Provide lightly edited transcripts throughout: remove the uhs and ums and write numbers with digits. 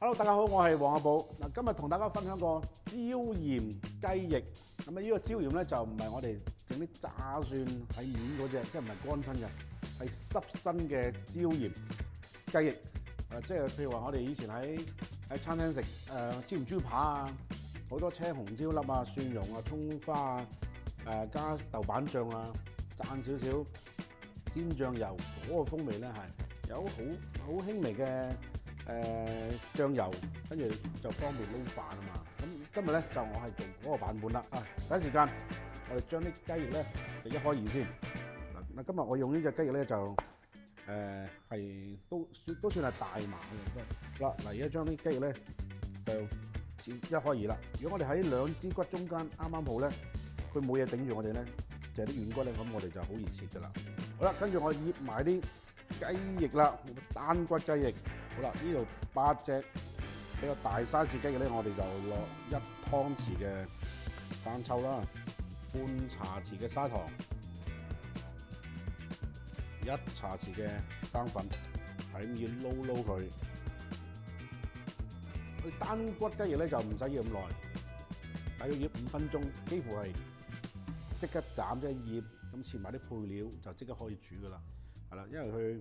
Hello， 大家好，我係黃阿寶。嗱，今日同大家分享個椒鹽雞翼。咁啊，呢個椒鹽咧就唔係我哋整啲炸蒜喺面嗰隻，即係唔係乾身嘅，係濕身嘅椒鹽雞翼。即係譬如話我哋以前喺餐廳食椒鹽豬扒啊，好多青紅椒粒啊、蒜蓉啊、葱花啊，加豆瓣醬啊，蘸少少鮮醬油，嗰個風味咧係有好輕微嘅。醬油，跟住就方便撈飯啊嘛。咁今日咧就我係做嗰個版本啦。第一時間我哋將啲雞翼咧就一開二先。嗱，今日我用呢隻雞翼咧就係都算係大碼嘅。嗱，而家將啲雞翼咧就切一開二啦。如果我哋喺兩支骨中間啱啱好咧，佢冇嘢頂住我哋咧，就係啲軟骨咧，咁我哋就好易切噶啦。好啦，跟住我醃埋啲雞翼啦，單骨雞翼。好啦，呢度8隻比較大 size 雞翼咧，我哋就落1湯匙嘅生抽啦，半茶匙嘅砂糖，1茶匙嘅生粉，係咁要撈佢。佢單骨雞翼咧就唔使醃咁耐，大約醃5分鐘，幾乎係即刻斬即係醃，咁切埋啲配料就即刻可以煮噶啦，係啦，因為佢。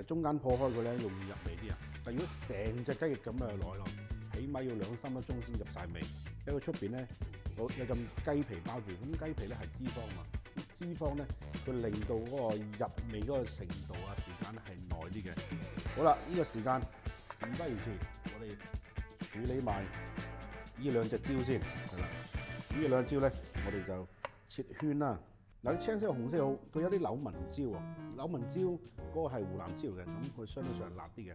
中間破開佢咧，容易入味啲啊！但如果成隻雞翼咁啊落落，起碼要2-3粒鐘先入晒味。因為出邊咧有咁雞皮包住，咁雞皮咧係脂肪嘛，脂肪咧佢令到嗰個入味嗰個程度啊時間係耐啲嘅。好啦，呢個時間事不宜遲，我哋處理埋呢兩隻椒先，係啦。呢兩隻椒咧，我哋就切圈啦。嗱，啲青色、紅色好，佢有啲柳紋椒喎。柳紋椒嗰個係湖南椒嘅，咁佢相對上辣啲嘅。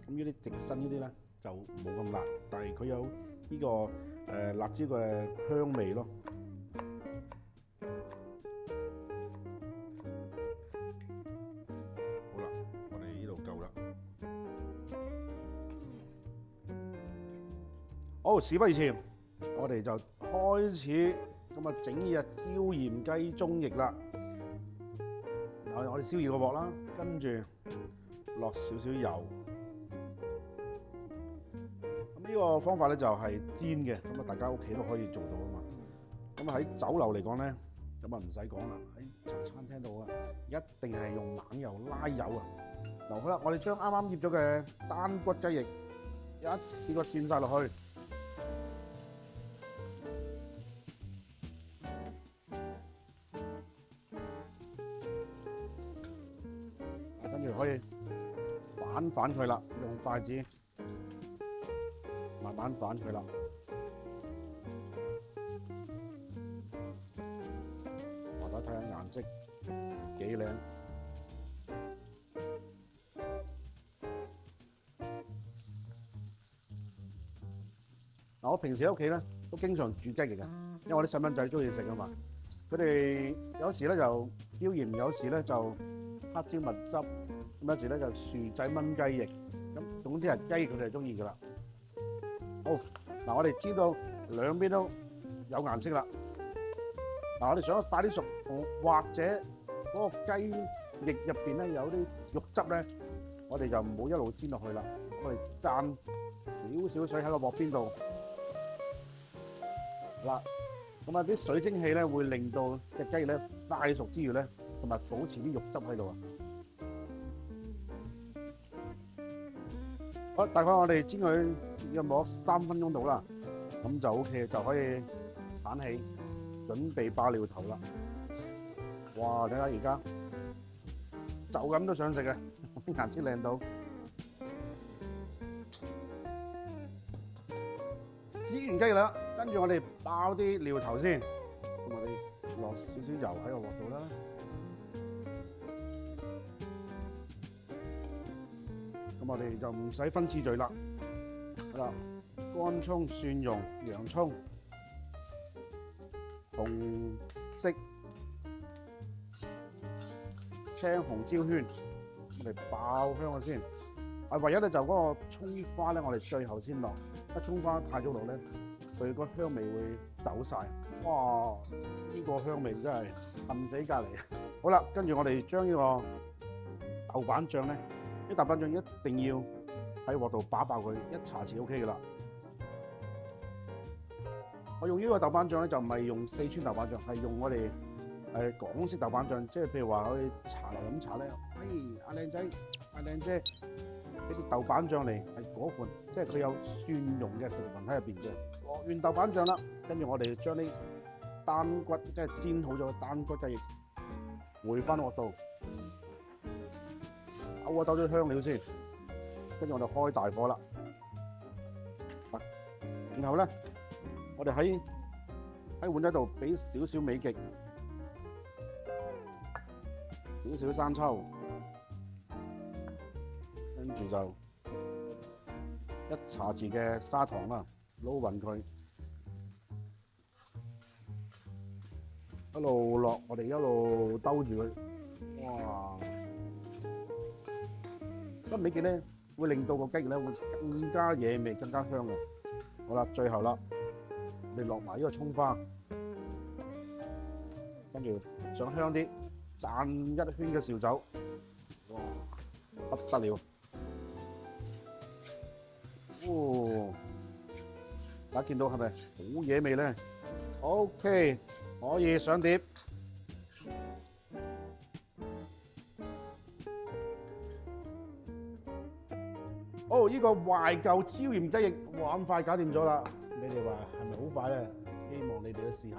咁呢啲直身呢啲咧就冇咁辣，但係佢有呢個辣椒嘅香味咯。好啦，我哋呢度夠啦。好，事不宜遲，我哋就開始。咁啊，整呢隻椒鹽雞中翼啦。我哋燒熱個鑊啦，跟住落少少油。咁呢個方法咧就係煎嘅，咁啊大家屋企都可以做到啊嘛。咁喺酒樓嚟講咧，咁啊唔使講啦，喺茶餐廳度啊，一定係用冷油拉油啊。嗱，好啦，我哋將啱啱醃咗嘅單骨雞翼一次過濺晒落去。跟住可以反佢啦，用筷子慢慢反佢啦。大家睇下顏色幾靚。嗱，我平時喺屋企咧都經常煮雞翼嘅，因為我啲細蚊仔中意食啊嘛。佢哋有時咧就椒鹽，有時咧就黑椒蜜汁，咁有時咧就薯仔炆雞翼，咁總之係雞佢哋係中意噶啦。好，嗱我哋知道兩邊都有顏色啦。嗱我哋想快啲熟，或者嗰個雞翼入邊咧有啲肉汁咧，我哋就唔好一路煎落去啦。我哋蘸少少水喺個鑊邊度，嗱咁啊啲水蒸氣咧會令到隻雞翼咧快熟之餘咧，同埋保持啲肉汁喺度啊！好，大概我哋煎佢約莫3分鐘到啦，咁就 OK， 就可以鏟起，準備爆料頭啦！哇，睇下而家就咁都想食啊！顏色靚到，煎完雞啦，跟住我哋爆啲料頭先，咁我哋落少少油喺個鑊度啦。咁我哋就唔使分次序啦。好啦，乾葱、蒜蓉、洋葱、紅色、青紅椒圈，我哋爆香佢先。唯一咧就嗰個葱花咧，我哋最後先落。一葱花太早落咧，佢個香味會走晒。哇！呢個香味真係冚死隔離。好啦，跟住我哋將呢個豆瓣醬咧，啲豆瓣醬一定要喺鑊度把爆佢，一茶匙 OK 噶啦。我用呢個豆瓣醬咧就唔係用四川豆瓣醬，係用我哋港式豆瓣醬，即係譬如話去茶樓飲茶咧，阿靚仔、阿靚姐，俾啲豆瓣醬嚟係嗰盤，即係佢有蒜蓉嘅成分喺入邊嘅。落完豆瓣醬啦，跟住我哋將啲單骨即係煎好咗嘅單骨雞翼回翻鑊度，兜啲香料先，跟住我哋開大火啦。然後咧，我哋喺碗仔度俾少少美極，少少生抽，跟住就一茶匙嘅砂糖啦，撈勻佢，一路落，我哋一路兜住佢，哇！咁美極咧會令到個雞翼咧會更加惹味、更加香嘅。好啦，最後啦，我哋落埋呢個葱花，跟住想香啲，蘸一圈嘅紹酒，哇，不得了！哦，大家見到係咪好惹味咧 ？OK， 可以上碟。哦，呢個懷舊椒鹽雞翼，哇咁快搞掂咗啦！你哋話係咪好快咧？希望你哋都試下。